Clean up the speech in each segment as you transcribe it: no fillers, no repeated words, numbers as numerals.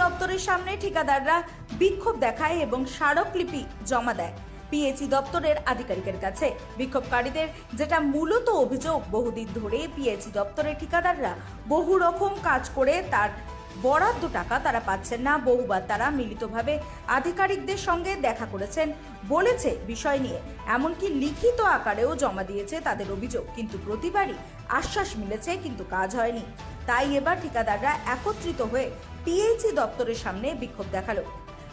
দপ্তরের সামনে ঠিকাদাররা বিক্ষোভ দেখায় এবং স্মারকলিপি জমা দেয় পিএইচই দপ্তরের আধিকারিকের কাছে। বিক্ষোভকারীদের যেটা মূলত অভিযোগ, বহুদিন ধরে পিএইচই দপ্তরের ঠিকাদাররা বহু রকম কাজ করে তার বরাদ্দ টাকা তারা পাচ্ছেন না। বহুবার তারা মিলিতভাবে আধিকারিকদের সঙ্গে দেখা করেছেন, বলেছে বিষয় নিয়ে, এমনকি লিখিত আকারেও জমা দিয়েছে তাদের অভিযোগ, কিন্তু প্রতিবারই আশ্বাস মিলেছে কিন্তু কাজ হয়নি। তাই এবার ঠিকাদাররা একত্রিত হয়ে পিএইচই দপ্তরের সামনে বিক্ষোভ দেখালো।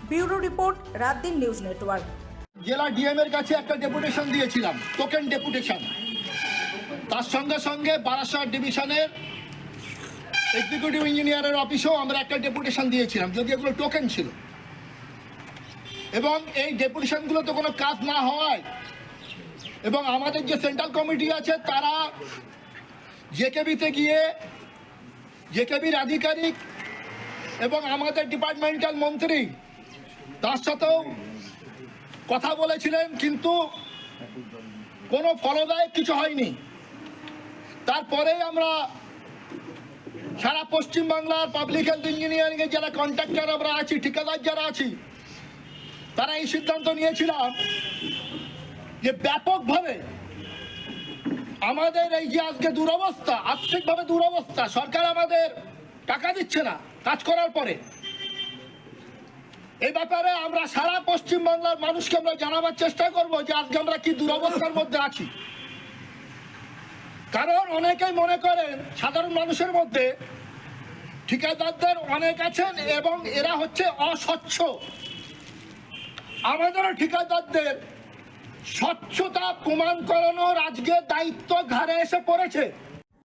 Bureau report, রাতদিন news network. জেলা ডিএম এর কাছে একটা ডেপুটেশন দিয়েছিলাম, টোকেন ডেপুটেশন। তার সঙ্গে সঙ্গে বারাসাত ডিভিশনের এক্সিকিউটিভ ইঞ্জিনিয়ারের অফিসেও আমরা একটা ডেপুটেশন দিয়েছিলাম, যদি এগুলো টোকেন ছিল। এবং এই ডেপুটেশনগুলো তো কোনো কাজ না হওয়ায় এবং আমাদের যে সেন্ট্রাল কমিটি আছে তারা জেকেবিতে গিয়ে জেকেবির আধিকারিক এবং আমাদের ডিপার্টমেন্টাল মন্ত্রী তার সাথেও কথা বলেছিলেন, কিন্তু কোনো ফলদায়ক কিছু হয়নি। তারপরে আমরা সারা পশ্চিমবাংলার পাবলিক হেলথ ইঞ্জিনিয়ারিং এর যারা কন্ট্রাক্টর আমরা আছি, ঠিকাদার যারা আছি, তারা এই সিদ্ধান্ত নিয়েছিলাম যে ব্যাপকভাবে আমাদের এই যে আজকে দুরবস্থা, আর্থিকভাবে দুরবস্থা, সরকার আমাদের টাকা দিচ্ছে না কাজ করার পরে, এই ব্যাপারে আমরা সারা পশ্চিমবাংলার মানুষকে আমরা জানাবার চেষ্টা করব যে আজকে আমরা কি দুরবস্থার মধ্যে আছি। কারণ অনেকেই মনে করেন সাধারণ মানুষের মধ্যে ঠিকাদারদের অনেক আছেন এবং এরা হচ্ছে অস্বচ্ছ। আমাদেরও ঠিকাদারদের স্বচ্ছতা প্রমাণ করানোর আজকে দায়িত্ব ঘাড়ে এসে পড়েছে।